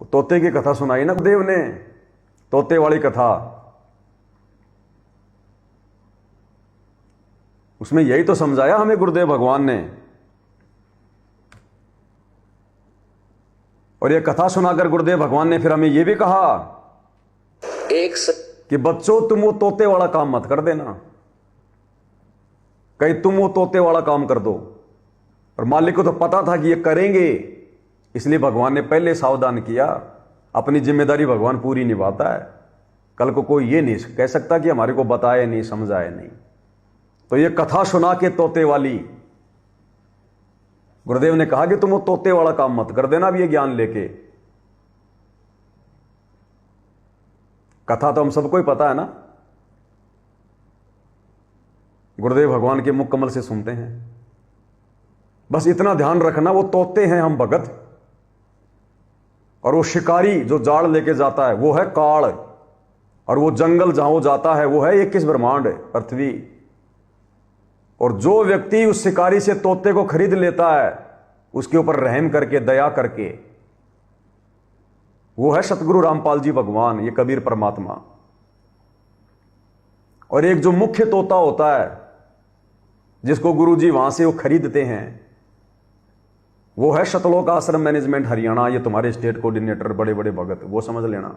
तोते की कथा सुनाई ना देव ने, तोते वाली कथा। उसमें यही तो समझाया हमें गुरुदेव भगवान ने। और ये कथा सुनाकर गुरुदेव भगवान ने फिर हमें यह भी कहा कि बच्चों तुम वो तोते वाला काम मत कर देना, कहीं तुम वो तोते वाला काम कर दो। और मालिक को तो पता था कि ये करेंगे, इसलिए भगवान ने पहले सावधान किया। अपनी जिम्मेदारी भगवान पूरी निभाता है। कल को कोई ये नहीं कह सकता कि हमारे को बताए नहीं, समझाए नहीं। तो ये कथा सुना के तोते वाली, गुरुदेव ने कहा कि तुम वो तोते वाला काम मत कर देना। अब ये ज्ञान लेके, कथा तो हम सबको ही पता है ना, गुरुदेव भगवान के मुख कमल से सुनते हैं। बस इतना ध्यान रखना, वो तोते हैं हम भगत, और वो शिकारी जो जाड़ लेके जाता है वो है काल, और वो जंगल जहां वो जाता है वो है 21 ब्रह्मांड पृथ्वी। और जो व्यक्ति उस शिकारी से तोते को खरीद लेता है, उसके ऊपर रहम करके, दया करके, वो है सतगुरु रामपाल जी भगवान, ये कबीर परमात्मा। और एक जो मुख्य तोता होता है जिसको गुरु जी वहां से वो खरीदते हैं, वो है सतलोक आश्रम मैनेजमेंट हरियाणा। ये तुम्हारे स्टेट कोऑर्डिनेटर बड़े बड़े भगत, वो समझ लेना।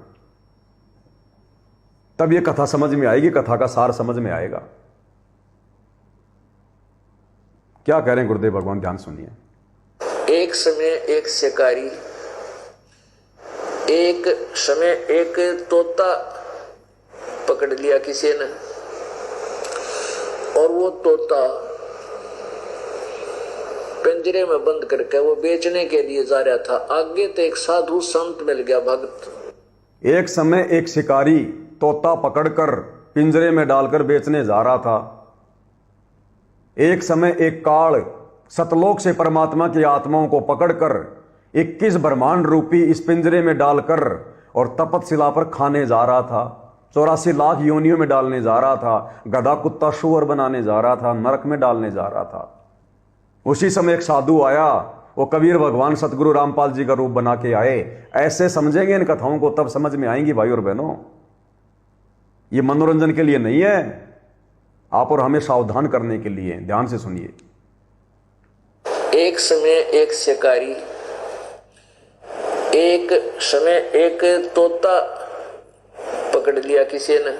तब ये कथा समझ में आएगी, कथा का सार समझ में आएगा। क्या कह रहे हैं गुरुदेव भगवान, ध्यान सुनिए। एक समय एक शिकारी, एक समय एक तोता पकड़ लिया किसी ने, और वो तोता पिंजरे में बंद करके वो बेचने के लिए जा रहा था। आगे तो एक साधु संत मिल गया, भक्त। एक समय एक शिकारी तोता पकड़कर पिंजरे में डालकर बेचने जा रहा था। एक समय एक काल सतलोक से परमात्मा की आत्माओं को पकड़कर 21 ब्रह्मांड रूपी इस पिंजरे में डालकर और तपतशिला पर खाने जा रहा था। 84 लाख योनियों में डालने जा रहा था, गधा कुत्ता शुअर बनाने जा रहा था, नरक में डालने जा रहा था। उसी समय एक साधु आया, वो कबीर भगवान सतगुरु रामपाल जी का रूप बना के आए। ऐसे समझेंगे इन कथाओं को, तब समझ में आएंगी भाई और बहनों। ये मनोरंजन के लिए नहीं है, आप और हमें सावधान करने के लिए। ध्यान से सुनिए। एक समय एक शिकारी, एक समय एक तोता पकड़ लिया किसी ने,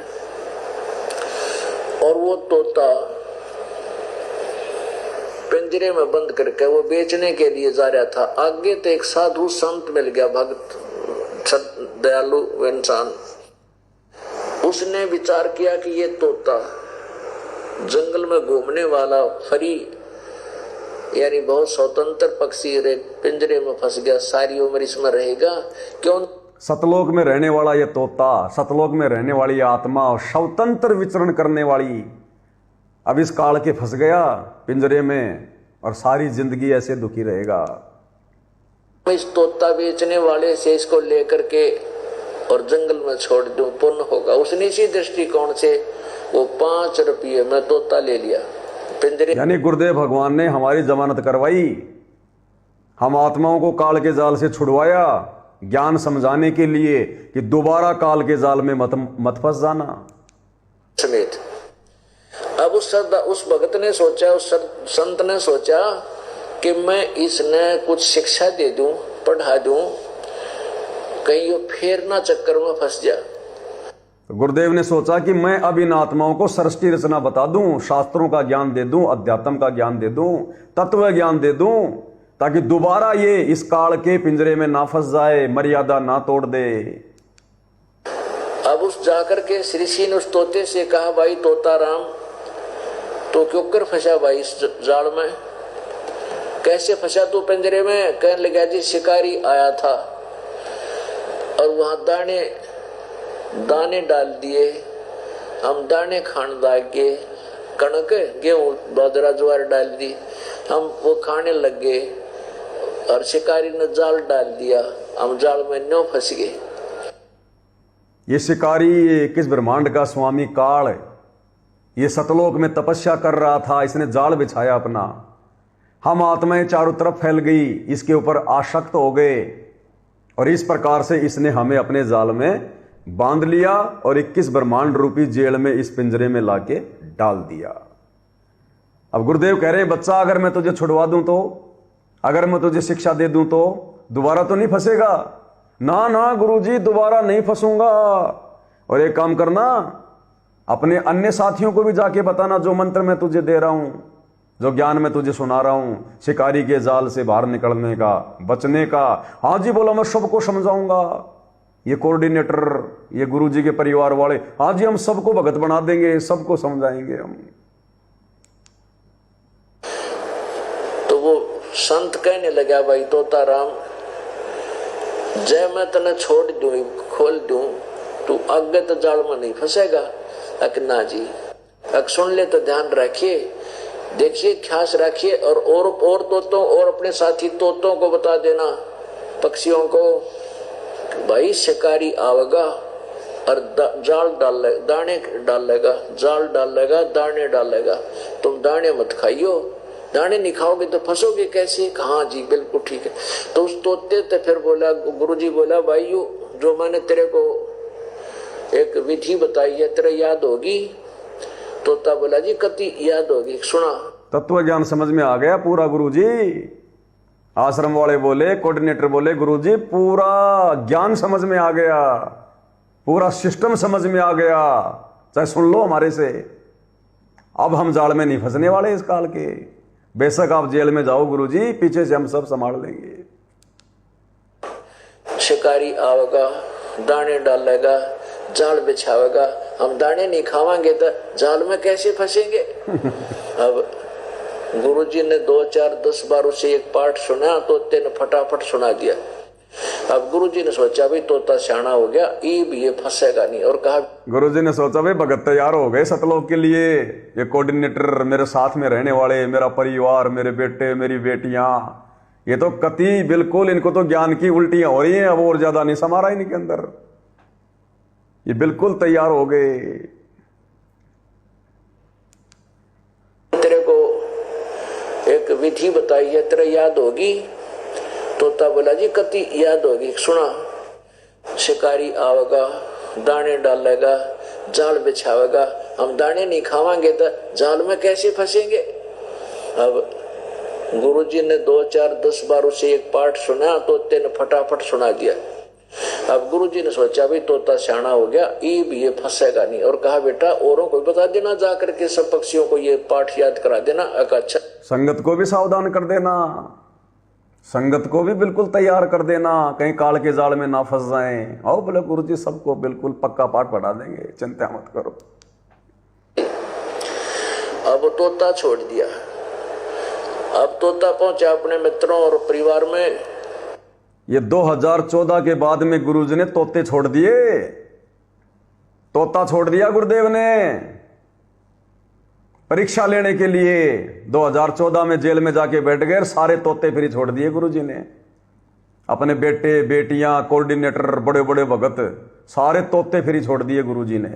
और वो तोता पिंजरे में बंद करके वो बेचने के लिए जा रहा था। आगे तो एक साधु संत मिल गया, भक्त दयालु इंसान। उसने विचार किया कि ये तोता जंगल में घूमने वाला फरी, यानी बहुत स्वतंत्र पक्षी रे, पिंजरे में फंस गया, सारी उम्र इसमें रहेगा क्यों? सतलोक में रहने वाला ये तोता, सतलोक में रहने वाली आत्मा, स्वतंत्र विचरण करने वाली, अब इस काल के फंस गया पिंजरे में, और सारी जिंदगी ऐसे दुखी रहेगा। इस तोता बेचने वाले से इसको लेकर के और जंगल में छोड़ दूं, पुण्य होगा। उसने इसी दृष्टिकोण से वो 5 रुपये में तोता ले लिया पिंजरे। यानी गुरुदेव भगवान ने हमारी जमानत करवाई, हम आत्माओं को काल के जाल से छुड़वाया, ज्ञान समझाने के लिए कि दोबारा काल के जाल में मत फंस जाना समेत। अब उस भगत ने सोचा, उस संत ने सोचा कि मैं इसने कुछ शिक्षा दे दूं, पढ़ा दूं, कहीं वो फिर ना चक्कर में फंस जा। तो गुरुदेव ने सोचा कि मैं अब इन आत्माओं को सृष्टि रचना बता दूं, शास्त्रों का ज्ञान दे दूं, अध्यात्म का ज्ञान दे दूं, तत्व ज्ञान दे दूं, ताकि दोबारा ये इस काल के पिंजरे में ना फंस जाए, मर्यादा ना तोड़ दे। अब उस जाकर के श्री ऋषि ने उस तोते से कहा, भाई तोता राम, तो क्यों कर फंसा भाई इस जाड़ में? कैसे फंसा तू पिंजरे में? कहने लगा, जी शिकारी आया था और वहां दाने डाल दिए, हम दाने खान लागे, कणक गेहूं बाजरा ज्वार डाल दी, हम वो खाने लग गए, और शिकारी ने जाल डाल दिया, हम जाल में न्यों फंस गए। ये शिकारी, ये 21 ब्रह्मांड का स्वामी काल, ये सतलोक में तपस्या कर रहा था, इसने जाल बिछाया अपना। हम आत्माएं चारों तरफ फैल गई, इसके ऊपर आसक्त हो गए, और इस प्रकार से इसने हमें अपने जाल में बांध लिया और 21 ब्रह्मांड रूपी जेल में इस पिंजरे में लाके डाल दिया। अब गुरुदेव कह रहे हैं बच्चा, अगर मैं तुझे छुड़वा दूं तो, अगर मैं तुझे शिक्षा दे दूं तो दोबारा तो नहीं फंसेगा? ना ना गुरुजी, दोबारा नहीं फंसूंगा। और एक काम करना, अपने अन्य साथियों को भी जाके बताना जो मंत्र मैं तुझे दे रहा हूं, जो ज्ञान मैं तुझे सुना रहा हूं, शिकारी के जाल से बाहर निकलने का, बचने का। हाँ जी बोला, मैं सबको समझाऊंगा। ये कोऑर्डिनेटर, ये गुरुजी के परिवार वाले, हाँ जी हम सबको भगत बना देंगे, सबको समझाएंगे हम। तो वो संत कहने लगा, भाई तोताराम, जय मैं तने छोड़ दूं, खोल दूं, तू आगे तो जाल में नहीं फंसेगा। ना जी, सुन ले तो ध्यान रखिए, देखिए, ख्यास रखिए, और तोतों और अपने साथी तोतों को बता देना, पक्षियों को, भाई शिकारी आवेगा और जाल दाने डालेगा, जाल डालेगा, दाने डालेगा, तुम दाने मत खाइयो, दाने नहीं खाओगे तो फंसोगे कैसे? हाँ जी बिल्कुल ठीक है। तो उस तोते तो फिर बोला, गुरुजी बोला, भाई जो मैंने तेरे को एक विधि बताई है, तेरे याद होगी? तोता बोला, जी कति याद होगी, सुना। तत्व ज्ञान समझ में आ गया पूरा गुरुजी। आश्रम वाले बोले, कोऑर्डिनेटर बोले, गुरुजी पूरा ज्ञान समझ में आ गया, पूरा सिस्टम समझ में आ गया, चाहे सुन लो हमारे से। अब हम जाल में नहीं फंसने वाले इस काल के। बेशक आप जेल में जाओ गुरुजी, पीछे से हम सब संभाल लेंगे। शिकारी आवेगा, दाने डालेगा, जाल बिछावेगा, हम दाने नहीं खावांगे तो जाल में कैसे फंसेंगे? अब गुरुजी ने 2, 4, 10 बार उसे एक पाठ सुना, तोते ने फटाफट सुना दिया। अब गुरुजी ने सोचा भी तोता सियाना हो गया, ये फंसेगा नहीं, और कहा, गुरुजी ने सोचा भाई भगत तैयार हो गए सतलोक के लिए। ये कोऑर्डिनेटर, मेरे साथ में रहने वाले, मेरा परिवार, मेरे बेटे, मेरी बेटियां, ये तो कति बिल्कुल, इनको तो ज्ञान की उल्टियां हो रही हैं, अब और ज्यादा नहीं समा रहा इनके अंदर, ये बिल्कुल तैयार हो गए। तेरे को एक विधि बताई है, तेरे याद होगी? तोता बोला, जी कति याद होगी, सुना। शिकारी आवेगा, दाने डालेगा, जाल बिछावेगा, हम दाने नहीं खावांगे तो जाल में कैसे फंसेंगे? अब गुरुजी ने 2, 4, 10 बार उसे एक पाठ सुना, तोते ने फटाफट सुना दिया। अब गुरुजी ने सोचा भी तोता सियाना हो गया, ये फंसेगा नहीं, और कहा, बेटा औरों को बता देना, जाकर के सब पक्षियों को ये पाठ याद करा देना। अच्छा, संगत को भी सावधान कर देना, संगत को भी बिल्कुल तैयार कर देना, कहीं काल के जाल में ना फंस जाएं। आओ बोले गुरुजी सबको बिल्कुल पक्का पाठ पढ़ा देंगे, चिंता मत करो। अब तोता छोड़ दिया। अब तोता पहुंचा अपने मित्रों और परिवार में। ये 2014 के बाद में गुरुजी ने तोते छोड़ दिए, तोता छोड़ दिया गुरुदेव ने परीक्षा लेने के लिए। 2014 में जेल में जाके बैठ गए, सारे तोते फिर छोड़ दिए गुरुजी ने। अपने बेटे, बेटियां, कोऑर्डिनेटर, बड़े बड़े भगत, सारे तोते फिर छोड़ दिए गुरुजी ने,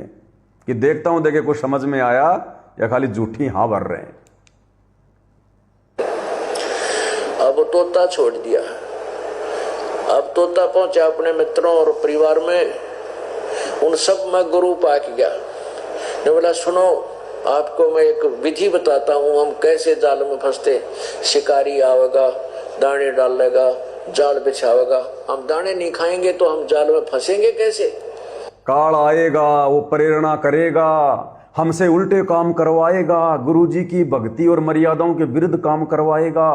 कि देखता हूं देखे कुछ समझ में आया या खाली झूठी हाँ भर रहे हैं। अब तोता छोड़ दिया। अब तोता पहुंचा अपने मित्रों और परिवार में, उन सब में गुरु पाक गया। ने बोला, सुनो, आपको मैं एक विधि बताता हूं, हम कैसे जाल में फंसते। शिकारी आवेगा, दाने डालेगा, जाल बिछावेगा, हम दाने नहीं खाएंगे तो हम जाल में फंसेंगे कैसे? काल आएगा, वो प्रेरणा करेगा, हमसे उल्टे काम करवाएगा, गुरुजी की भक्ति और मर्यादाओं के विरुद्ध काम करवाएगा।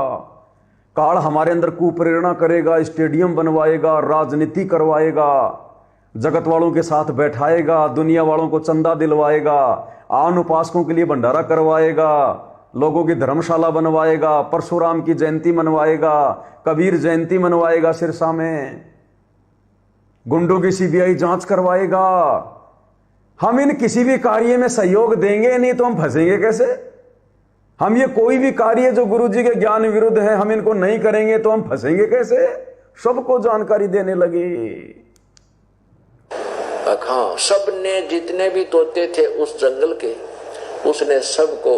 काल हमारे अंदर कुप्रेरणा करेगा, स्टेडियम बनवाएगा, राजनीति करवाएगा, जगत वालों के साथ बैठाएगा, दुनिया वालों को चंदा दिलवाएगा, आन उपासकों के लिए भंडारा करवाएगा, लोगों की धर्मशाला बनवाएगा, परशुराम की जयंती मनवाएगा, कबीर जयंती मनवाएगा सिरसा में, गुंडों की सीबीआई जांच करवाएगा। हम इन किसी भी कार्य में सहयोग देंगे नहीं तो हम फंसेंगे कैसे? हम ये कोई भी कार्य जो गुरुजी के ज्ञान विरुद्ध है, हम इनको नहीं करेंगे तो हम फंसेंगे कैसे? सबको जानकारी देने लगे। हाँ, सबने, जितने भी तोते थे उस जंगल के, उसने सबको,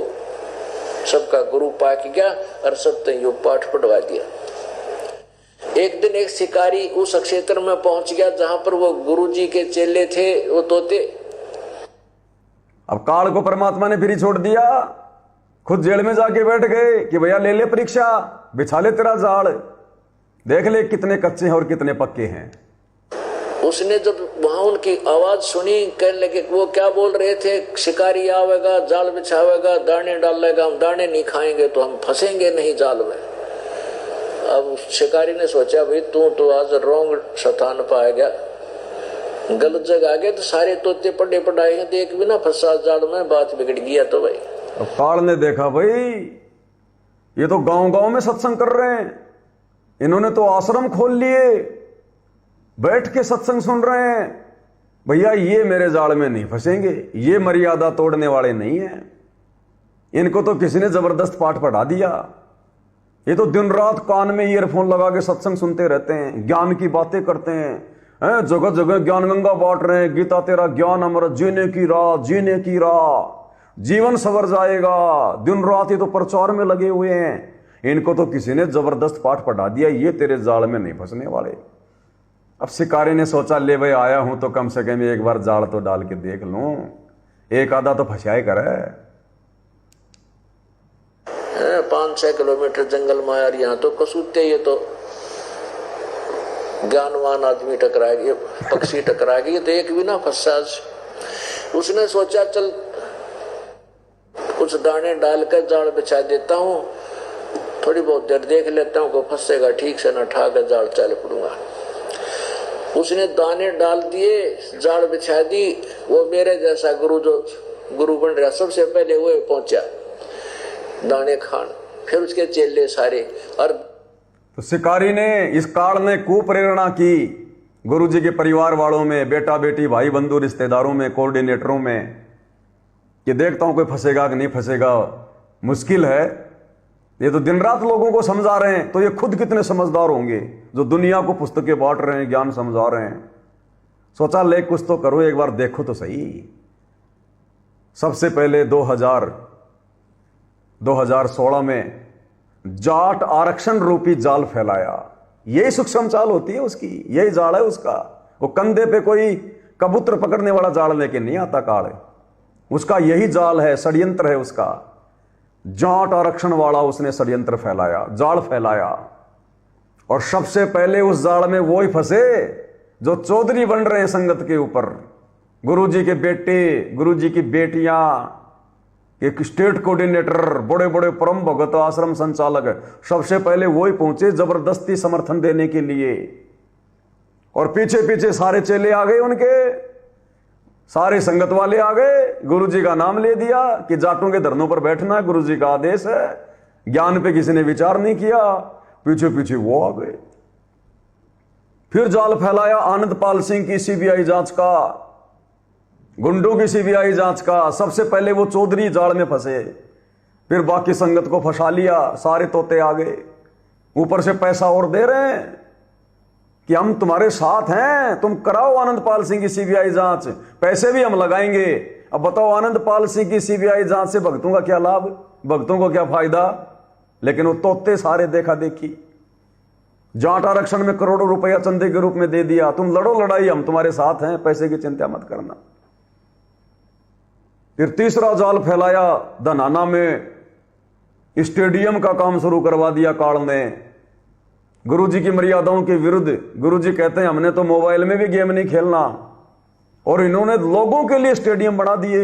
सबका गुरु पाक गया और सब तय पाठ पढ़वा दिया। एक दिन एक शिकारी उस क्षेत्र में पहुंच गया जहां पर वो गुरुजी के चेले थे, वो तोते। अब काल को परमात्मा ने फिर ही छोड़ दिया, खुद जेल में जाके बैठ गए कि भैया ले ले परीक्षा, बिछा ले तेरा जाल, देख ले कितने कच्चे हैं और कितने पक्के हैं। उसने जब वहां उनकी आवाज सुनी, कहने लगे, वो क्या बोल रहे थे, शिकारी आवेगा, जाल बिछावेगा, दाने डालेगा, हम दाने नहीं खाएंगे तो हम फंसेंगे नहीं जाल में। अब शिकारी ने सोचा, भाई तू तो आज रोंग स्थान पर आ गया, गलत जगह आ गया, तो सारे तोते पड़े पड़ाए हैं, देख भी ना फंसा जाल में, बात बिगड़ गया। तो भाई अब काल ने देखा, भाई ये तो गांव गांव में सत्संग कर रहे हैं, इन्होंने तो आश्रम खोल लिए, बैठ के सत्संग सुन रहे हैं, भैया ये मेरे जाल में नहीं फंसेंगे, ये मर्यादा तोड़ने वाले नहीं हैं, इनको तो किसी ने जबरदस्त पाठ पढ़ा दिया, ये तो दिन रात कान में ईयरफोन लगा के सत्संग सुनते रहते हैं, ज्ञान की बातें करते हैं, जगह जगह ज्ञान गंगा बांट रहे हैं, गीता तेरा ज्ञान अमृत, जीने की राह, जीने की राह, जीवन सवर जाएगा, दिन रात ये तो प्रचार में लगे हुए हैं, इनको तो किसी ने जबरदस्त पाठ पढ़ा दिया, ये तेरे जाल में नहीं फंसने वाले। अब शिकारी ने सोचा, ले भाई आया हूं तो कम से कम एक बार जाल तो डाल के देख लूं, एक आधा तो फंसाए करे। 5-6 किलोमीटर जंगल में यार, यहाँ तो कसूते, ये तो ज्ञानवान आदमी टकरा गए, पक्षी टकरा गए, तो एक भी ना फंसा। उसने सोचा, चल कुछ दाने डालकर जाल बिछा देता हूं, थोड़ी बहुत देर देख लेता हूं को फंसेगा ठीक से, ना ठाकर जाल चल पड़ूंगा। उसने दाने डाल दिए, जाल बिछा दी, वो मेरे जैसा गुरु जो गुरु बन रहा, सबसे पहले वो पहुंचा दाने खान, फिर उसके चेले सारे। और तो शिकारी ने, इस काल ने कुप्रेरणा की गुरुजी के परिवार वालों में, बेटा बेटी भाई बंधु रिश्तेदारों में, कोऑर्डिनेटरों में, कि देखता हूं कोई फंसेगा कि नहीं फंसेगा, मुश्किल है, ये तो दिन रात लोगों को समझा रहे हैं, तो ये खुद कितने समझदार होंगे जो दुनिया को पुस्तकें बांट रहे हैं, ज्ञान समझा रहे हैं। सोचा ले कुछ तो करो, एक बार देखो तो सही। सबसे पहले 2016 में जाट आरक्षण रूपी जाल फैलाया, यही सूक्ष्म चाल होती है उसकी, यही जाल है उसका। वो कंधे पे कोई कबूतर पकड़ने वाला जाल लेके नहीं आता काल, उसका यही जाल है, षड्यंत्र है उसका। जाट आरक्षण वाला उसने षड्यंत्र फैलाया, जाल फैलाया, और सबसे पहले उस जाल में वो ही फंसे जो चौधरी बन रहे हैं संगत के ऊपर। गुरुजी के बेटे, गुरुजी की बेटियां, एक स्टेट कोऑर्डिनेटर, बड़े बड़े परम भगत, आश्रम संचालक, सबसे पहले वो ही पहुंचे जबरदस्ती समर्थन देने के लिए, और पीछे पीछे सारे चेले आ गए उनके, सारे संगत वाले आ गए, गुरुजी का नाम ले दिया कि जाटों के धरनों पर बैठना है, गुरुजी का आदेश है, ज्ञान पे किसी ने विचार नहीं किया, पीछे पीछे वो आ गए। फिर जाल फैलाया आनंदपाल सिंह की सीबीआई जांच का, गुंडों की सीबीआई जांच का। सबसे पहले वो चौधरी जाल में फंसे, फिर बाकी संगत को फंसा लिया, सारे तोते आ गए, ऊपर से पैसा और दे रहे हैं कि हम तुम्हारे साथ हैं, तुम कराओ आनंदपाल सिंह की सीबीआई जांच, पैसे भी हम लगाएंगे। अब बताओ आनंदपाल सिंह की सीबीआई जांच से भक्तों का क्या लाभ, भक्तों को क्या फायदा? लेकिन वो तोते सारे देखा देखी, जाट आरक्षण में करोड़ों रुपया चंदे के रूप में दे दिया, तुम लड़ो लड़ाई, हम तुम्हारे साथ हैं, पैसे की चिंता मत करना। फिर तीसरा जाल फैलाया, धनाना में स्टेडियम का काम शुरू करवा दिया काल ने, गुरुजी की मर्यादाओं के विरुद्ध। गुरुजी कहते हैं हमने तो मोबाइल में भी गेम नहीं खेलना, और इन्होंने लोगों के लिए स्टेडियम बना दिए।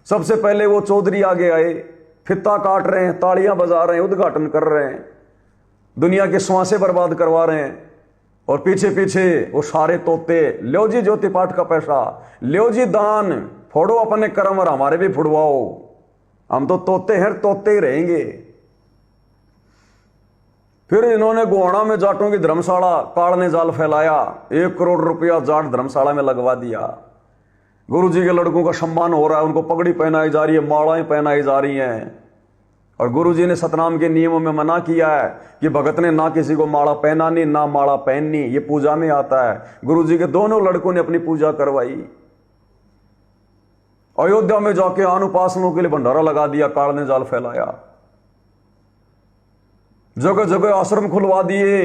सबसे पहले वो चौधरी आगे आए, फित्ता काट रहे हैं, तालियां बजा रहे हैं, उद्घाटन कर रहे हैं, दुनिया के श्वासें बर्बाद करवा रहे हैं, और पीछे पीछे वो सारे तोते, लो जी ज्योति पाठ का पैसा, लो जी दान, फोड़ो अपने कर्म और हमारे भी फुड़वाओ, हम तो तोते हैं, तोते ही रहेंगे। फिर इन्होंने गोहाना में जाटों की धर्मशाला, काल ने जाल फैलाया, 1 करोड़ रुपया जाट धर्मशाला में लगवा दिया। गुरुजी के लड़कों का सम्मान हो रहा है, उनको पगड़ी पहनाई जा रही है, मालाएं पहनाई जा रही हैं, और गुरुजी ने सतनाम के नियमों में मना किया है कि भगत ने ना किसी को माला पहनानी ना माला पहननी, ये पूजा में आता है। गुरुजी के दोनों लड़कों ने अपनी पूजा करवाई। अयोध्या में जाके अनुपासनों के लिए भंडारा लगा दिया, काल ने जाल फैलाया। जगह जगह आश्रम खुलवा दिए,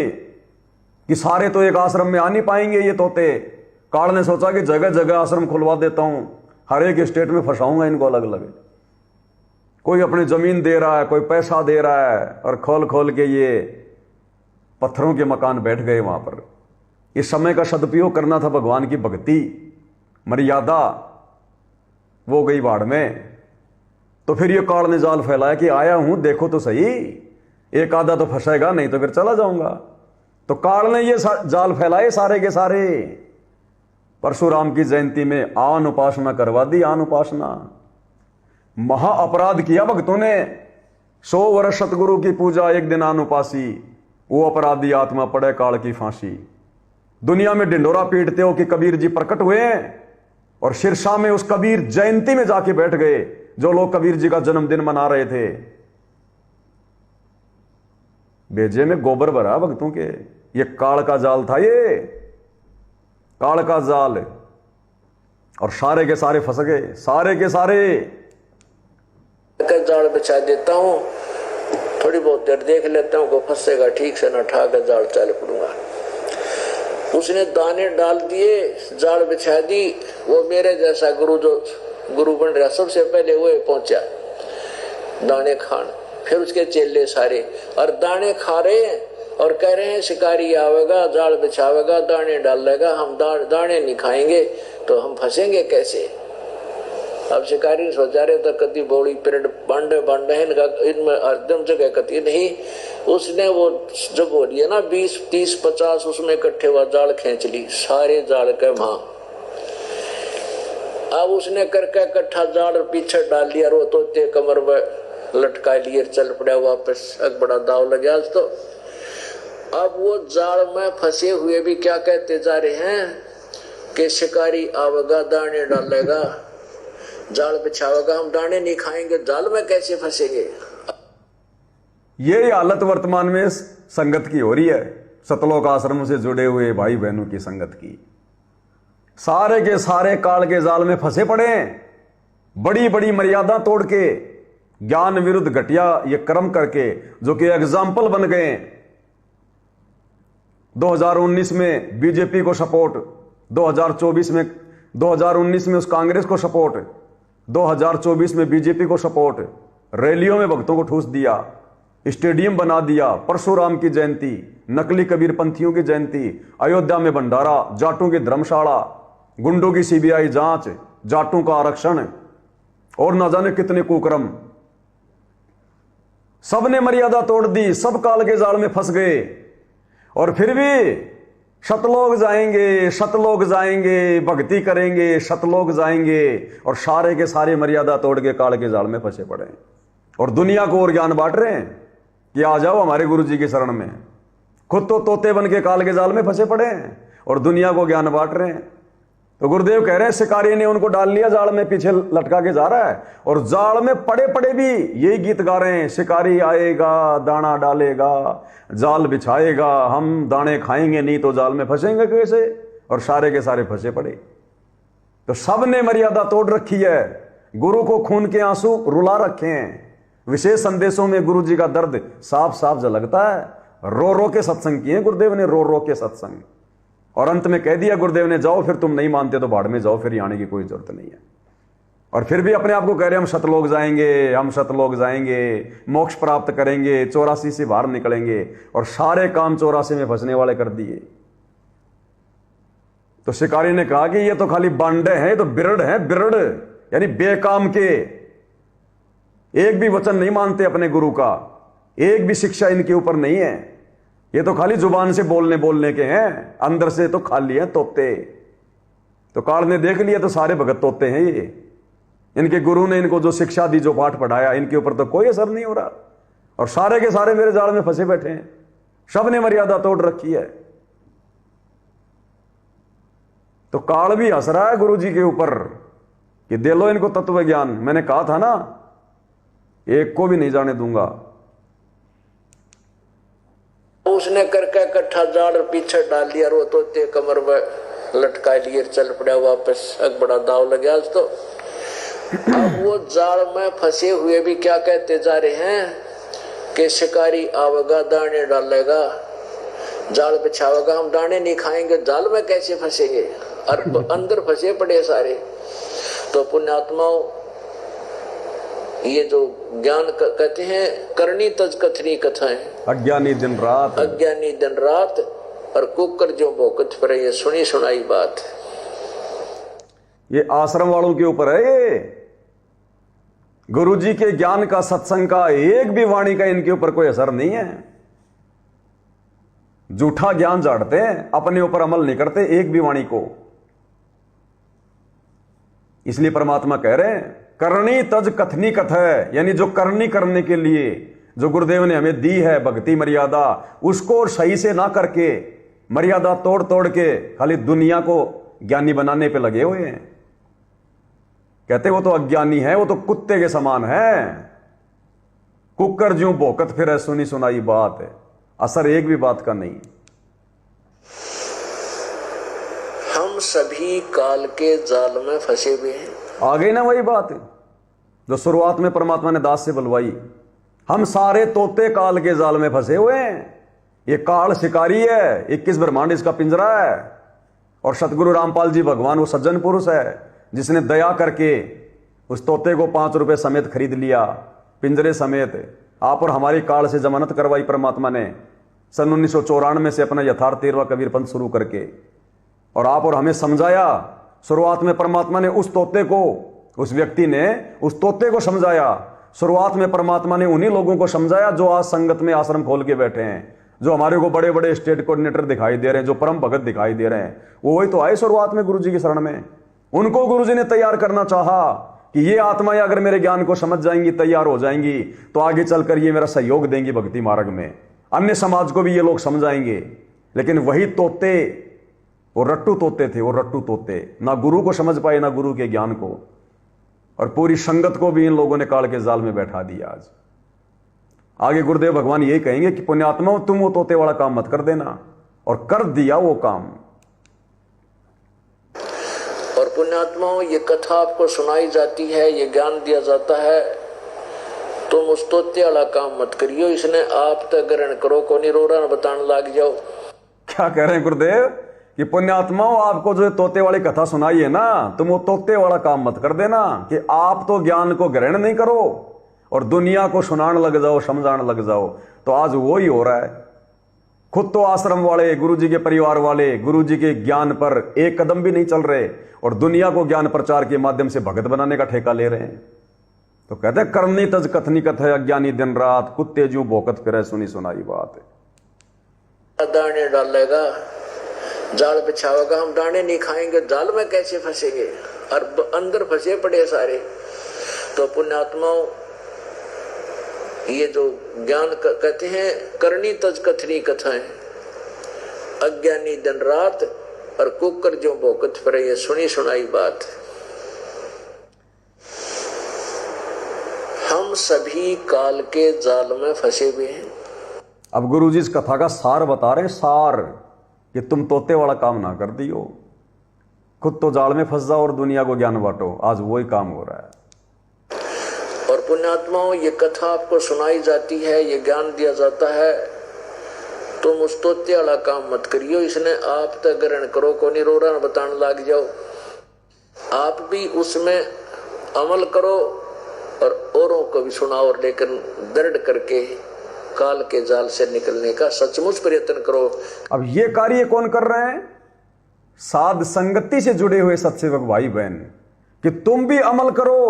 कि सारे तो एक आश्रम में आ नहीं पाएंगे ये तोते। काल ने सोचा कि जगह जगह आश्रम खुलवा देता हूं, हर एक स्टेट में फंसाऊंगा इनको अलग अलग। कोई अपनी जमीन दे रहा है, कोई पैसा दे रहा है, और खोल खोल के ये पत्थरों के मकान बैठ गए वहां पर। इस समय का सदुपयोग करना था, भगवान की भक्ति मर्यादा वो गई बाढ़ में। तो फिर ये काल ने जाल फैलाया कि आया हूं देखो तो सही, एक आधा तो फंसेगा, नहीं तो फिर चला जाऊंगा। तो काल ने ये जाल फैलाए सारे के सारे। परशुराम की जयंती में आन उपासना करवा दी, आन उपासना। महा अपराध किया भक्तों ने। 100 वर्ष सतगुरु की पूजा, एक दिन आन उपासी, वो अपराधी आत्मा पड़े काल की फांसी। दुनिया में ढिंडोरा पीटते हो कि कबीर जी प्रकट हुए हैं, और सिरसा में उस कबीर जयंती में जाके बैठ गए जो लोग कबीर जी का जन्मदिन मना रहे थे। बेजे में गोबर भरा भक्तों के। ये काल का जाल था, ये काल का जाल। और सारे के सारे फंस गए, सारे के सारे। जाल बिछा देता हूं, थोड़ी बहुत देर देख लेता हूं को फंसेगा ठीक से, ना ठा कर जाल चल पड़ूंगा। उसने दाने डाल दिए, जाल बिछा दी। वो मेरे जैसा गुरु जो गुरु बन रहा, सबसे पहले वो पहुंचा दाने खान। फिर उसके चेले सारे, और दाने खा रहे हैं और कह रहे हैं शिकारी आवेगा, जाल बिछावेगा, दाने डालेगा, हम दाने नहीं खाएंगे तो हम फंसेंगे कैसे। अब शिकारी सोचा रहे तो कति बोली पेड़ बांडे बांडे इनमें अर्धम जगह कति नहीं। उसने वो जो बोली है ना 20, 30, 50 उसमें इकट्ठे हुआ जाल खींच ली, सारे जाल के मां। अब उसने करके इकट्ठा जाल पीछे डाल लिया, रो तोते कमर में लटका लिए, चल पड़ा वापस। एक बड़ा दाव लग गया आज तो। अब वो जाल में फंसे हुए भी क्या कहते जा रहे हैं कि शिकारी आवेगा, दाने डालेगा, जाल बिछावेगा, हम दाने नहीं खाएंगे, जाल में कैसे फंसेंगे। ये हालत वर्तमान में संगत की हो रही है, सतलोक आश्रम से जुड़े हुए भाई बहनों की संगत की। सारे के सारे काल के जाल में फंसे पड़े हैं, बड़ी बड़ी मर्यादा तोड़ के, ज्ञान विरुद्ध घटिया ये कर्म करके, जो कि एग्जाम्पल बन गए। 2019 में बीजेपी को सपोर्ट, 2019 में उस कांग्रेस को सपोर्ट, 2024 में बीजेपी को सपोर्ट। रैलियों में भक्तों को ठूस दिया, स्टेडियम बना दिया, परशुराम की जयंती, नकली कबीर पंथियों की जयंती, अयोध्या में भंडारा, जाटों की धर्मशाला, गुंडों की सीबीआई जांच, जाटों का आरक्षण, और न जाने कितने कुकर्म। सबने मर्यादा तोड़ दी, सब काल के जाल में फंस गए। और फिर भी शतलोक जाएंगे, शतलोक जाएंगे, भक्ति करेंगे, शतलोक जाएंगे, और सारे के सारे मर्यादा तोड़ के काल के जाल में फंसे पड़े और दुनिया को और ज्ञान बांट रहे हैं कि आ जाओ हमारे गुरु जी की शरण में। खुद तो तोते बन के काल के जाल में फंसे पड़े हैं और दुनिया को ज्ञान बांट रहे हैं। तो गुरुदेव कह रहे हैं शिकारी ने उनको डाल लिया जाल में, पीछे लटका के जा रहा है, और जाल में पड़े पड़े भी यही गीत गा रहे हैं, शिकारी आएगा, दाना डालेगा, जाल बिछाएगा, हम दाने खाएंगे नहीं तो जाल में फंसेंगे कैसे। और सारे के सारे फंसे पड़े। तो सबने मर्यादा तोड़ रखी है, गुरु को खून के आंसू रुला रखे हैं। विशेष संदेशों में गुरु जी का दर्द साफ साफ झलकता है। रो रो के सत्संग किए गुरुदेव ने, रो रो के सत्संग। और अंत में कह दिया गुरुदेव ने, जाओ फिर तुम नहीं मानते तो बाढ़ में जाओ, फिर आने की कोई जरूरत नहीं है। और फिर भी अपने आप को कह रहे हम शतलोक जाएंगे, हम शतलोक जाएंगे, मोक्ष प्राप्त करेंगे, 84 से बाहर निकलेंगे, और सारे काम 84 में फंसने वाले कर दिए। तो शिकारी ने कहा कि ये तो खाली बांडे हैं, तो बिरड़ हैं, बिरड़ यानी बेकाम के, एक भी वचन नहीं मानते अपने गुरु का, एक भी शिक्षा इनके ऊपर नहीं है, ये तो खाली जुबान से बोलने के हैं, अंदर से तो खाली हैं तोते। तो काल ने देख लिया तो सारे भगत तोते हैं ये। इनके गुरु ने इनको जो शिक्षा दी, जो पाठ पढ़ाया, इनके ऊपर तो कोई असर नहीं हो रहा, और सारे के सारे मेरे जाल में फंसे बैठे हैं। सबने मर्यादा तोड़ रखी है। तो काल भी हंस रहा है गुरु जी के ऊपर कि दे लो इनको तत्व ज्ञान। मैंने कहा था ना, एक को भी नहीं जाने दूंगा। उसने करके इकट्ठा जाल पीछे डाल लिया, रो तोते कमर में लटका लिए, चल पड़ा वापस। एक बड़ा दाव लग गया आज तो। अब वो जाल में फंसे हुए भी क्या कहते जा रहे हैं कि शिकारी आवेगा, दाने डालेगा, जाल बिछाओगा, हम दाने नहीं खाएंगे, जाल में कैसे फंसेंगे, और अंदर फंसे पड़े सारे। तो पुण्यात्माओं, ये जो ज्ञान कहते हैं, करनी तज कथनी कथाएं, अज्ञानी दिन रात, अज्ञानी दिन रात, और कुकर जो भोकत पर, ये सुनी सुनाई बात। ये आश्रम वालों के ऊपर है। ये गुरुजी के ज्ञान का, सत्संग का, एक भी वाणी का इनके ऊपर कोई असर नहीं है। झूठा ज्ञान झाड़ते हैं, अपने ऊपर अमल नहीं करते एक भी वाणी को। इसलिए परमात्मा कह रहे हैं, करनी तज कथनी कथ है, यानी जो करनी करने के लिए जो गुरुदेव ने हमें दी है भक्ति मर्यादा, उसको सही से ना करके, मर्यादा तोड़ तोड़ के खाली दुनिया को ज्ञानी बनाने पे लगे हुए हैं। कहते वो तो अज्ञानी है, वो तो कुत्ते के समान है, कुकर ज्यों भौंकत फिर है, सुनी सुनाई बात है, असर एक भी बात का नहीं। हम सभी काल के जाल में फंसे हुए हैं। आ गई ना वही बात जो शुरुआत में परमात्मा ने दास से बुलवाई। हम सारे तोते काल के जाल में फंसे हुए हैं। ये काल शिकारी है, 21 ब्रह्मांड इसका पिंजरा है। और सतगुरु रामपाल जी भगवान वो सज्जन पुरुष है जिसने दया करके उस तोते को 5 रुपए समेत खरीद लिया, पिंजरे समेत। आप और हमारी काल से जमानत करवाई परमात्मा ने सन 1994 से अपना यथार्थ 13वां कबीर पंथ शुरू करके। और आप और हमें समझाया, शुरुआत में परमात्मा ने उस तोते को, उस व्यक्ति ने उस तोते को समझाया। शुरुआत में परमात्मा ने उन्हीं लोगों को समझाया जो आज संगत में आश्रम खोल के बैठे हैं, जो हमारे को बड़े बड़े स्टेट कोऑर्डिनेटर दिखाई दे रहे हैं, जो परम भगत दिखाई दे रहे हैं, वो वही तो आए शुरुआत में गुरुजी की शरण में। उनको गुरुजी ने तैयार करना चाहा कि ये आत्माएं अगर मेरे ज्ञान को समझ जाएंगी, तैयार हो जाएंगी, तो आगे चलकर ये मेरा सहयोग देंगी भक्ति मार्ग में। अन्य समाज को भी ये लोग समझाएंगे। लेकिन वही तोते, वो रट्टू तोते थे, वो रट्टू तोते ना गुरु को समझ पाए, ना गुरु के ज्ञान को, और पूरी संगत को भी इन लोगों ने काल के जाल में बैठा दिया। आज आगे गुरुदेव भगवान यही कहेंगे कि पुण्यात्माओं, तुम वो तोते वाला काम मत कर देना, और कर दिया वो काम। और पुण्यात्माओं, ये कथा आपको सुनाई जाती है, ये ज्ञान दिया जाता है, तुम उस तोते वाला काम मत करियो, इसने आप तक ग्रहण करो, को निरोरा बताने लग जाओ। क्या कह रहे हैं गुरुदेव कि पुण्यात्माओं, आपको जो तोते वाली कथा सुनाई है ना, तुम वो तोते वाला काम मत कर देना कि आप तो ज्ञान को ग्रहण नहीं करो और दुनिया को सुनाने लग जाओ, समझाने लग जाओ। तो आज वो ही हो रहा है। खुद तो आश्रम वाले, गुरुजी के परिवार वाले गुरुजी के ज्ञान पर एक कदम भी नहीं चल रहे, और दुनिया को ज्ञान प्रचार के माध्यम से भगत बनाने का ठेका ले रहे हैं। तो कहते हैं, करनी तज कथनी कथ है, अज्ञानी दिन रात, कुत्ते ज्यों भौंकत फिरे, सुनी सुनाई बात है। दाने डालेगा, जाल बिछाओगा, हम दाने नहीं खाएंगे, जाल में कैसे फंसेंगे, और अंदर फंसे पड़े सारे। तो पुण्यात्माओं, ये जो ज्ञान कहते हैं, करनी तज कथनी कथाएं, अज्ञानी दिन रात, और कुकर जो भौंकत फिरे, ये सुनी सुनाई बात। हम सभी काल के जाल में फंसे हुए हैं। अब गुरुजी इस कथा का सार बता रहे हैं, सार, कि तुम तोते वाला काम ना कर दियो, खुद तो जाल में फंस जाओ और दुनिया को ज्ञान बांटो। आज वही काम हो रहा है। और पुण्यात्माओं, ये कथा आपको सुनाई जाती है, ये ज्ञान दिया जाता है, तुम उस तोते वाला काम मत करियो, इसने आप तक ग्रहण करो, को निरोरा बताने लग जाओ। आप भी उसमें अमल करो और औरों को भी सुनाओ, लेकिन दृढ़ करके काल के जाल से निकलने का सचमुच प्रयत्न करो। अब ये कार्य कौन कर रहे हैं? साध संगति से जुड़े हुए सत्सेवक भाई बहन, कि तुम भी अमल करो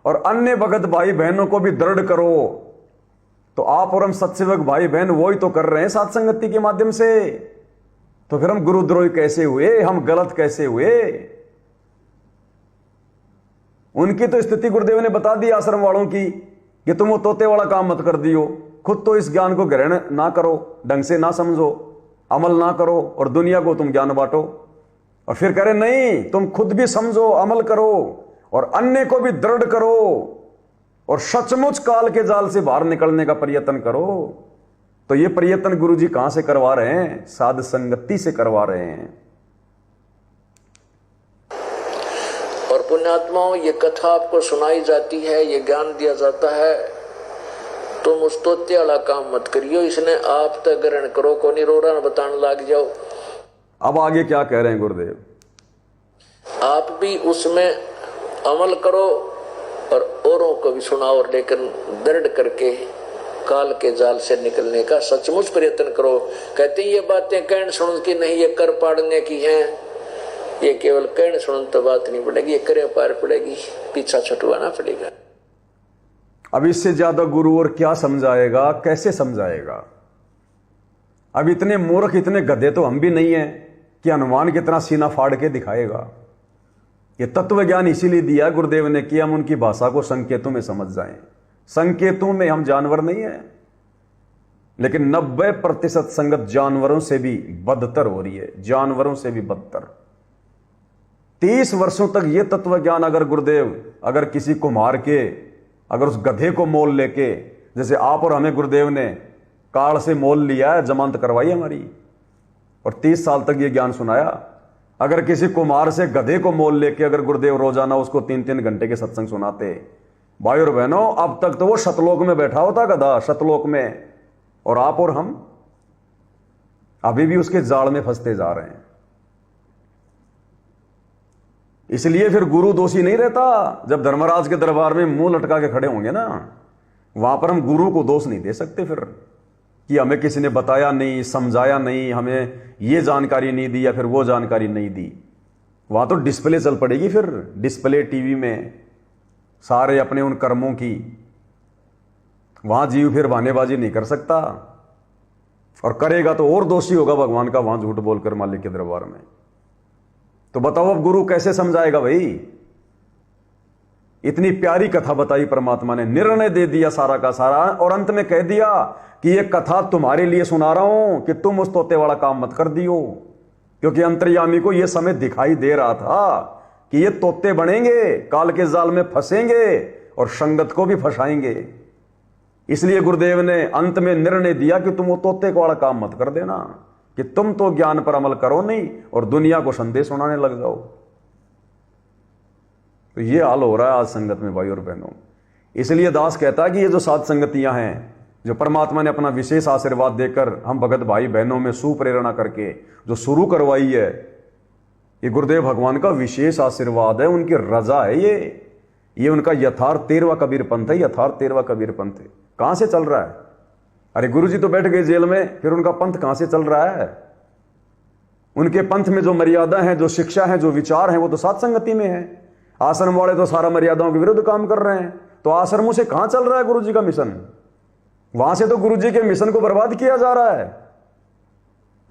और अन्य भगत भाई बहनों को भी दृढ़ करो। तो आप और हम सत्सेवक भाई बहन वही तो कर रहे हैं साध संगति के माध्यम से। तो फिर हम गुरुद्रोही कैसे हुए, हम गलत कैसे हुए? उनकी तो स्थिति गुरुदेव ने बता दी आश्रम वालों की, कि तुम वो तोते वाला काम मत कर दियो, खुद तो इस ज्ञान को ग्रहण ना करो, ढंग से ना समझो, अमल ना करो, और दुनिया को तुम ज्ञान बांटो। और फिर कह रहे नहीं, तुम खुद भी समझो, अमल करो और अन्य को भी दृढ़ करो, और सचमुच काल के जाल से बाहर निकलने का प्रयत्न करो। तो ये प्रयत्न गुरुजी कहां से करवा रहे हैं? साध संगति से करवा रहे हैं। और पुण्यात्माओं, ये कथा आपको सुनाई जाती है, ये ज्ञान दिया जाता है, तुम उस तोते वाला काम मत करियो, इसने आप तक ग्रहण करो को नहीं रो रहा बताने लग जाओ। अब आगे क्या कह रहे हैं गुरुदेव? आप भी उसमें अमल करो और औरों को भी सुनाओ, लेकिन दृढ़ करके काल के जाल से निकलने का सचमुच प्रयत्न करो। कहते हैं ये बातें कहने सुन की नहीं, ये कर पाड़ने की हैं। ये केवल कहने सुन तो बात नहीं पड़ेगी, ये करे पार पड़ेगी, पीछा छुटवाना पड़ेगा। अब इससे ज्यादा गुरु और क्या समझाएगा, कैसे समझाएगा? अब इतने मूर्ख, इतने गधे तो हम भी नहीं हैं कि हनुमान कितना सीना फाड़ के दिखाएगा। ये तत्व ज्ञान इसीलिए दिया गुरुदेव ने कि हम उनकी भाषा को संकेतों में समझ जाएं। संकेतों में हम जानवर नहीं हैं, लेकिन 90% संगत जानवरों से भी बदतर हो रही है, जानवरों से भी बदतर। 30 वर्षों तक यह तत्व ज्ञान अगर गुरुदेव अगर किसी को मार के अगर उस गधे को मोल लेके, जैसे आप और हमें गुरुदेव ने काल से मोल लिया है, जमानत करवाई हमारी और 30 साल तक ये ज्ञान सुनाया। अगर किसी कुमार से गधे को मोल लेके अगर गुरुदेव रोजाना उसको 3-3 घंटे के सत्संग सुनाते, भाई और बहनों, अब तक तो वो शतलोक में बैठा होता गधा, शतलोक में, और आप और हम अभी भी उसके जाल में फंसते जा रहे हैं। इसलिए फिर गुरु दोषी नहीं रहता। जब धर्मराज के दरबार में मुंह लटका के खड़े होंगे ना, वहां पर हम गुरु को दोष नहीं दे सकते फिर कि हमें किसी ने बताया नहीं, समझाया नहीं, हमें ये जानकारी नहीं दी या फिर वो जानकारी नहीं दी। वहां तो डिस्प्ले चल पड़ेगी, फिर डिस्प्ले टीवी में सारे अपने उन कर्मों की। वहां जीव फिर बहानेबाजी नहीं कर सकता, और करेगा तो और दोषी होगा भगवान का वहां झूठ बोलकर मालिक के दरबार में। तो बताओ अब गुरु कैसे समझाएगा भाई? इतनी प्यारी कथा बताई परमात्मा ने, निर्णय दे दिया सारा का सारा, और अंत में कह दिया कि ये कथा तुम्हारे लिए सुना रहा हूं कि तुम उस तोते वाला काम मत कर दियो। क्योंकि अंतर्यामी को यह समय दिखाई दे रहा था कि ये तोते बनेंगे, काल के जाल में फंसेंगे और संगत को भी फंसाएंगे। इसलिए गुरुदेव ने अंत में निर्णय दिया कि तुम वो तोते वाला काम मत कर देना, कि तुम तो ज्ञान पर अमल करो नहीं और दुनिया को संदेश सुनाने लग जाओ। तो ये हाल हो रहा है आज संगत में भाई और बहनों। इसलिए दास कहता है कि ये जो 7 संगतियां हैं, जो परमात्मा ने अपना विशेष आशीर्वाद देकर हम भगत भाई बहनों में सुप्रेरणा करके जो शुरू करवाई है, ये गुरुदेव भगवान का विशेष आशीर्वाद है, उनकी रजा है। ये उनका यथार्थ 13वां कबीर पंथ है, यथार्थ 13वां कबीर पंथ है। कहां से चल रहा है? अरे गुरुजी तो बैठ गए जेल में, फिर उनका पंथ कहां से चल रहा है? उनके पंथ में जो मर्यादा है, जो शिक्षा है, जो विचार है, वो तो 7 संगति में है। आश्रम वाले तो सारा मर्यादाओं के विरुद्ध काम कर रहे हैं। तो आश्रमों से कहां चल रहा है गुरुजी का मिशन? वहां से तो गुरुजी के मिशन को बर्बाद किया जा रहा है,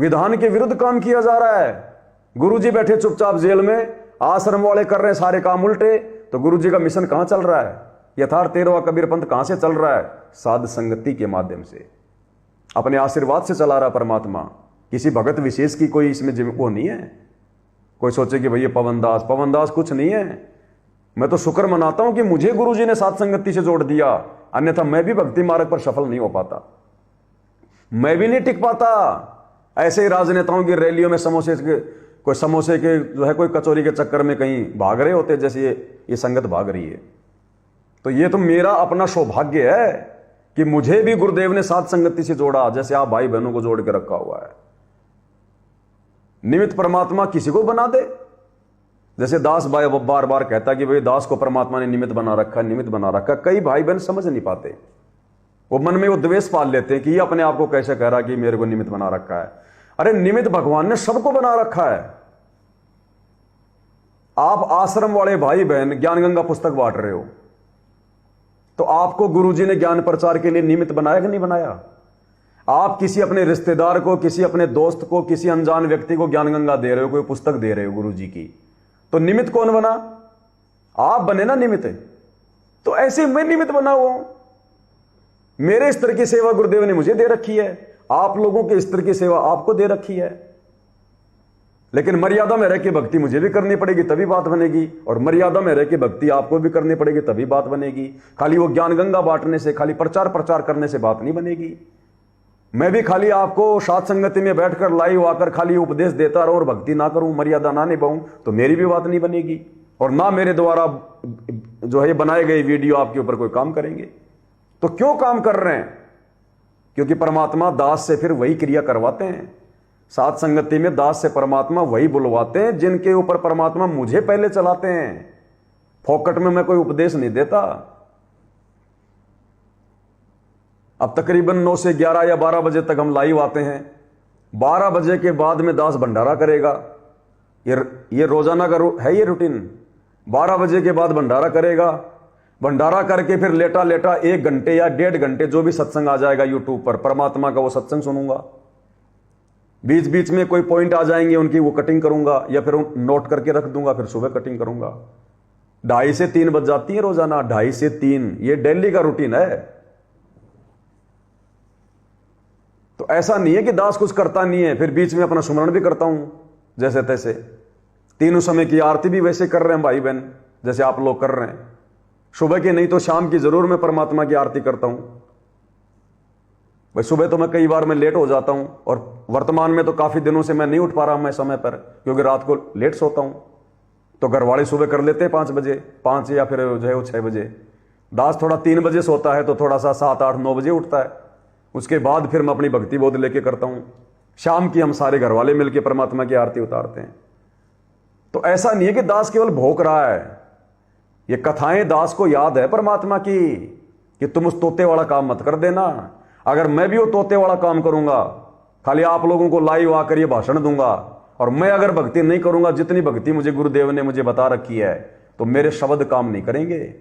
विधान के विरुद्ध काम किया जा रहा है। गुरुजी बैठे चुपचाप जेल में, आश्रम वाले कर रहे हैं सारे काम उल्टे, तो गुरुजी का मिशन कहां चल रहा है? यथार्थ 13वां कबीर पंथ कहां से चल रहा है? साध संगति के माध्यम से, अपने आशीर्वाद से चला रहा परमात्मा। किसी भगत विशेष की कोई इसमें वो नहीं है। कोई सोचे कि भैया पवन दास कुछ नहीं है। मैं तो शुक्र मनाता हूं कि मुझे गुरुजी ने साध संगति से जोड़ दिया, अन्यथा मैं भी भक्ति मार्ग पर सफल नहीं हो पाता, मैं भी नहीं टिक पाता। ऐसे ही राजनेताओं की रैलियों में समोसे के जो है कोई कचौरी के चक्कर में कहीं भाग रहे होते, जैसे ये संगत भाग रही है। तो ये तो मेरा अपना सौभाग्य है कि मुझे भी गुरुदेव ने साध संगति से जोड़ा, जैसे आप भाई बहनों को जोड़ के रखा हुआ है। निमित्त परमात्मा किसी को बना दे, जैसे दास भाई बार बार कहता कि भाई दास को परमात्मा ने निमित्त बना रखा, निमित्त बना रखा। कई भाई बहन समझ नहीं पाते, वो मन में वो द्वेष पाल लेते हैं कि ये अपने आप को कैसे कह रहा कि मेरे को निमित्त बना रखा है। अरे निमित्त भगवान ने सबको बना रखा है। आप आश्रम वाले भाई बहन ज्ञान गंगा पुस्तक बांट रहे हो, तो आपको गुरुजी ने ज्ञान प्रचार के लिए निमित्त बनाया कि नहीं बनाया? आप किसी अपने रिश्तेदार को, किसी अपने दोस्त को, किसी अनजान व्यक्ति को ज्ञान गंगा दे रहे हो, कोई पुस्तक दे रहे हो गुरुजी की, तो निमित्त कौन बना? आप बने ना निमित्त। तो ऐसे मैं निमित्त बना हुआ हूं। मेरे स्तर की सेवा गुरुदेव ने मुझे दे रखी है, आप लोगों के स्तर की सेवा आपको दे रखी है। लेकिन मर्यादा में रह के भक्ति मुझे भी करनी पड़ेगी, तभी बात बनेगी, और मर्यादा में रह के भक्ति आपको भी करनी पड़ेगी, तभी बात बनेगी। खाली वो ज्ञान गंगा बांटने से, खाली प्रचार करने से बात नहीं बनेगी। मैं भी खाली आपको साध संगति में बैठकर लाइव आकर खाली उपदेश देता रहूं और भक्ति ना करूं, मर्यादा ना निभाऊं, तो मेरी भी बात नहीं बनेगी, और ना मेरे द्वारा जो है बनाए गए वीडियो आपके ऊपर कोई काम करेंगे। तो क्यों काम कर रहे हैं? क्योंकि परमात्मा दास से फिर वही क्रिया करवाते हैं। सात संगति में दास से परमात्मा वही बुलवाते हैं जिनके ऊपर परमात्मा मुझे पहले चलाते हैं। फोकट में मैं कोई उपदेश नहीं देता। अब तकरीबन 9 से 11 या 12 बजे तक हम लाइव आते हैं। 12 बजे के बाद में दास भंडारा करेगा। ये रोजाना का है ये रूटीन। 12 बजे के बाद भंडारा करेगा। भंडारा करके फिर लेटा लेटा 1 घंटे या 1.5 घंटे जो भी सत्संग आ जाएगा यूट्यूब पर, परमात्मा का वो सत्संग सुनूंगा। बीच बीच में कोई पॉइंट आ जाएंगे उनकी, वो कटिंग करूंगा या फिर नोट करके रख दूंगा, फिर सुबह कटिंग करूंगा। 2:30 से 3 बज जाती है रोजाना, 2:30 से 3, ये डेली का रूटीन है। तो ऐसा नहीं है कि दास कुछ करता नहीं है, फिर बीच में अपना सुमरण भी करता हूं जैसे तैसे। तीनों समय की आरती भी वैसे कर रहे हैं भाई बहन, जैसे आप लोग कर रहे हैं। सुबह की नहीं तो शाम की जरूर मैं परमात्मा की आरती करता हूं। भाई सुबह तो मैं कई बार मैं लेट हो जाता हूं, और वर्तमान में तो काफी दिनों से मैं नहीं उठ पा रहा मैं समय पर, क्योंकि रात को लेट सोता हूं। तो घर वाले सुबह कर लेते हैं 5 बजे, 5 या फिर जो है वो 6 बजे। दास थोड़ा 3 बजे सोता है तो थोड़ा सा 7, 8, 9 बजे उठता है। उसके बाद फिर मैं अपनी भक्ति बोध लेके करता हूं। शाम की हम सारे घर वाले मिलकर परमात्मा की आरती उतारते हैं। तो ऐसा नहीं है कि दास केवल भोग रहा है। ये कथाएं दास को याद है परमात्मा की कि तुम उस तोते वाला काम मत कर देना। अगर मैं भी वो तोते वाला काम करूंगा, खाली आप लोगों को लाइव आकर ये भाषण दूंगा, और मैं अगर भक्ति नहीं करूंगा जितनी भक्ति मुझे गुरुदेव ने मुझे बता रखी है, तो मेरे शब्द काम नहीं करेंगे,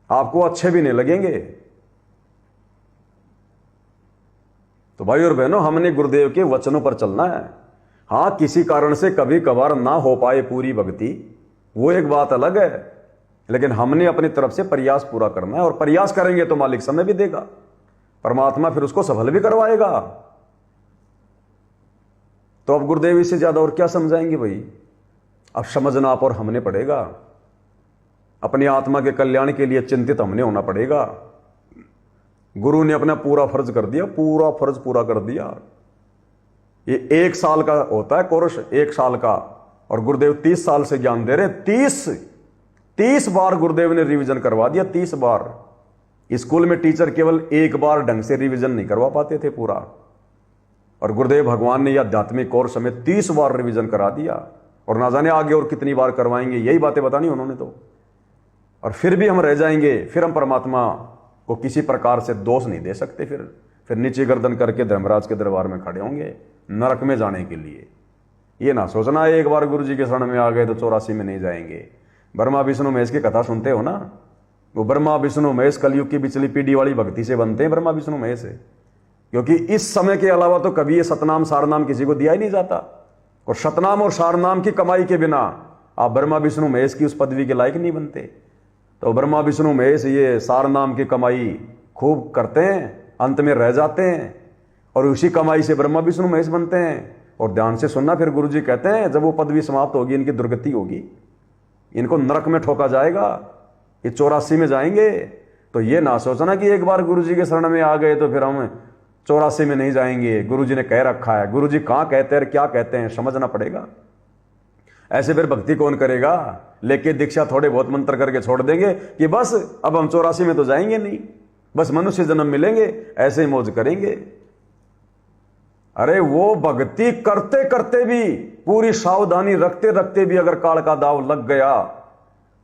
आपको अच्छे भी नहीं लगेंगे। तो भाई और बहनों, हमने गुरुदेव के वचनों पर चलना है। हां, किसी कारण से कभी कभार ना हो पाए पूरी भक्ति, वो एक बात अलग है, लेकिन हमने अपनी तरफ से प्रयास पूरा करना है। और प्रयास करेंगे तो मालिक समय भी देगा, परमात्मा फिर उसको सफल भी करवाएगा। तो अब गुरुदेव इससे ज्यादा और क्या समझाएंगे भाई? अब समझना आप और हमने पड़ेगा। अपनी आत्मा के कल्याण के लिए चिंतित हमने होना पड़ेगा। गुरु ने अपना पूरा फर्ज कर दिया, पूरा फर्ज पूरा कर दिया। ये 1 साल का होता है कोर्स, 1 साल का, और गुरुदेव 30 साल से ज्ञान दे रहे। 30 बार गुरुदेव ने रिवीजन करवा दिया, 30 बार। स्कूल में टीचर केवल 1 बार ढंग से रिवीजन नहीं करवा पाते थे पूरा, और गुरुदेव भगवान ने यह आध्यात्मिक कोर्स में 30 बार रिवीजन करा दिया। और ना जाने आगे और कितनी बार करवाएंगे, यही बातें बतानी उन्होंने तो। और फिर भी हम रह जाएंगे, फिर हम परमात्मा को किसी प्रकार से दोष नहीं दे सकते। फिर नीचे गर्दन करके धर्मराज के दरबार में खड़े होंगे नरक में जाने के लिए। ये ना सोचना एक बार गुरु जी के शरण में आ गए तो 84 में नहीं जाएंगे। ब्रह्मा विष्णु महेश की कथा सुनते हो ना, वो ब्रह्मा विष्णु महेश कलयुग की पिछली पीढ़ी वाली भक्ति से बनते हैं ब्रह्मा विष्णु महेश से। क्योंकि इस समय के अलावा तो कभी ये सतनाम सारनाम किसी को दिया ही नहीं जाता, और सतनाम और सारनाम की कमाई के बिना आप ब्रह्मा विष्णु महेश की उस पदवी के लायक नहीं बनते। तो ब्रह्मा विष्णु महेश ये सारनाम की कमाई खूब करते हैं, अंत में रह जाते हैं, और उसी कमाई से ब्रह्मा विष्णु महेश बनते हैं। और ध्यान से सुनना, फिर गुरु जी कहते हैं जब वो पदवी समाप्त होगी, इनकी दुर्गति होगी, इनको नरक में ठोका जाएगा, ये 84 में जाएंगे। तो ये ना सोचना कि एक बार गुरु जी के शरण में आ गए तो फिर हम 84 में नहीं जाएंगे। गुरु जी ने कह रखा है, गुरु जी कहां कहते हैं क्या कहते हैं समझना पड़ेगा। ऐसे फिर भक्ति कौन करेगा? लेके दीक्षा थोड़े बहुत मंत्र करके छोड़ देंगे कि बस अब हम 84 में तो जाएंगे नहीं, बस मनुष्य जन्म मिलेंगे, ऐसे ही मौज करेंगे। अरे वो भक्ति करते करते भी, पूरी सावधानी रखते रखते भी अगर काल का दाव लग गया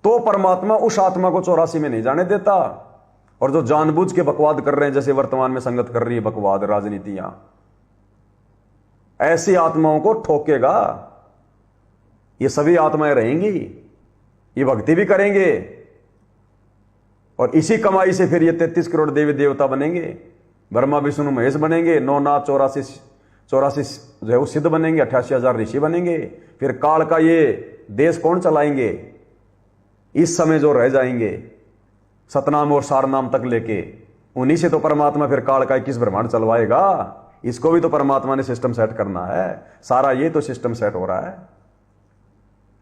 तो परमात्मा उस आत्मा को 84 में नहीं जाने देता। और जो जानबूझ के बकवाद कर रहे हैं, जैसे वर्तमान में संगत कर रही है बकवाद राजनीतियां, ऐसी आत्माओं को ठोकेगा। ये सभी आत्माएं रहेंगी, ये भक्ति भी करेंगे, और इसी कमाई से फिर ये 33 करोड़ देवी देवता बनेंगे, ब्रह्मा विष्णु महेश बनेंगे, 9 नाथ 84 जो है वो सिद्ध बनेंगे, 88,000 ऋषि बनेंगे। फिर काल का ये देश कौन चलाएंगे? इस समय जो रह जाएंगे सतनाम और सारनाम तक लेके, उन्हीं से तो परमात्मा फिर काल का 21 ब्रह्मांड चलवाएगा। इसको भी तो परमात्मा ने सिस्टम सेट करना है, सारा ये तो सिस्टम सेट हो रहा है।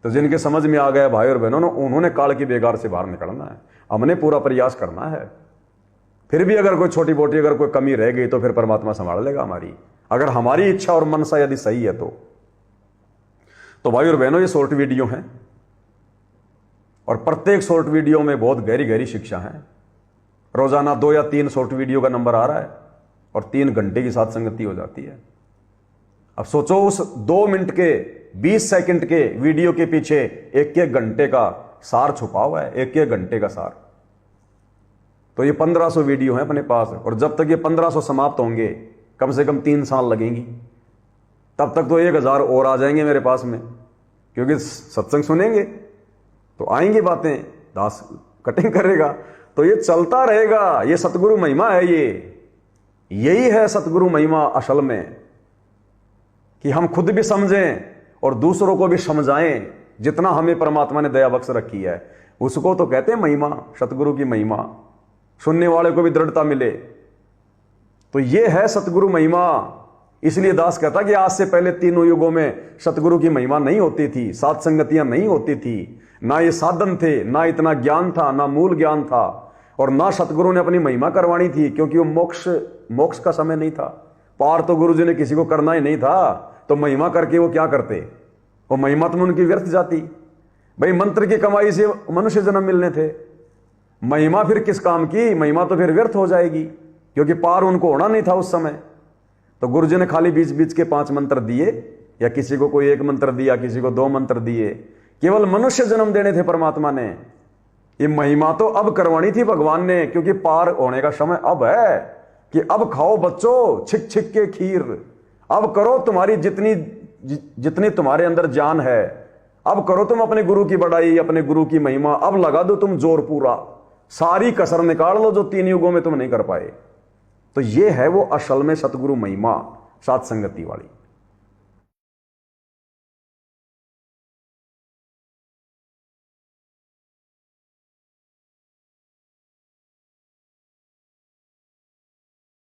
तो जिनके समझ में आ गया भाई और बहनों, उन्होंने काल की बेगार से बाहर निकलना है, हमने पूरा प्रयास करना है। फिर भी अगर कोई छोटी मोटी अगर कोई कमी रह गई तो फिर परमात्मा संभाल लेगा हमारी, अगर हमारी इच्छा और मनसा यदि सही है तो भाई और बहनों, ये शॉर्ट वीडियो हैं, और प्रत्येक शॉर्ट वीडियो में बहुत गहरी गहरी शिक्षा है। रोजाना 2 या 3 शॉर्ट वीडियो का नंबर आ रहा है और 3 घंटे की साथ संगति हो जाती है। अब सोचो उस 2 मिनट के 20 सेकंड के वीडियो के पीछे 1-1 घंटे का सार छुपा हुआ है, 1-1 घंटे का सार। तो ये 1500 वीडियो हैं अपने पास, और जब तक ये 1500 समाप्त होंगे कम से कम 3 साल लगेंगी, तब तक तो 1000 और आ जाएंगे मेरे पास में, क्योंकि सत्संग सुनेंगे तो आएंगी बातें, दास कटिंग करेगा, तो ये चलता रहेगा। ये सतगुरु महिमा है, यही है सतगुरु महिमा असल में, कि हम खुद भी समझें और दूसरों को भी समझाएं। जितना हमें परमात्मा ने दया बख्श रखी है उसको तो कहते हैं महिमा, सतगुरु की महिमा। सुनने वाले को भी दृढ़ता मिले, तो ये है सतगुरु महिमा। इसलिए दास कहता कि आज से पहले 3 युगों में सतगुरु की महिमा नहीं होती थी, सात संगतियां नहीं होती थी, ना ये साधन थे, ना इतना ज्ञान था, ना मूल ज्ञान था, और ना सतगुरु ने अपनी महिमा करवानी थी, क्योंकि वो मोक्ष का समय नहीं था। पार तो गुरु जी ने किसी को करना ही नहीं था, तो महिमा करके वो क्या करते? वो महिमा तो उनकी व्यर्थ जाती। भाई मंत्र की कमाई से मनुष्य जन्म मिलने थे, महिमा फिर किस काम की? महिमा तो फिर व्यर्थ हो जाएगी, क्योंकि पार उनको होना नहीं था उस समय। तो गुरु जी ने खाली बीच बीच के 5 मंत्र दिए, या किसी को कोई 1 मंत्र दिया, किसी को 2 मंत्र दिए, केवल मनुष्य जन्म देने थे परमात्मा ने। ये महिमा तो अब करवानी थी भगवान ने, क्योंकि पार होने का समय अब है, कि अब खाओ बच्चों छिक छिक के खीर, अब करो तुम्हारी जितनी तुम्हारे अंदर जान है, अब करो तुम अपने गुरु की बड़ाई, अपने गुरु की महिमा, अब लगा दो तुम जोर पूरा, सारी कसर निकाल लो जो 3 युगों में तुम नहीं कर पाए। तो ये है वो असल में सतगुरु महिमा, सात संगति वाली।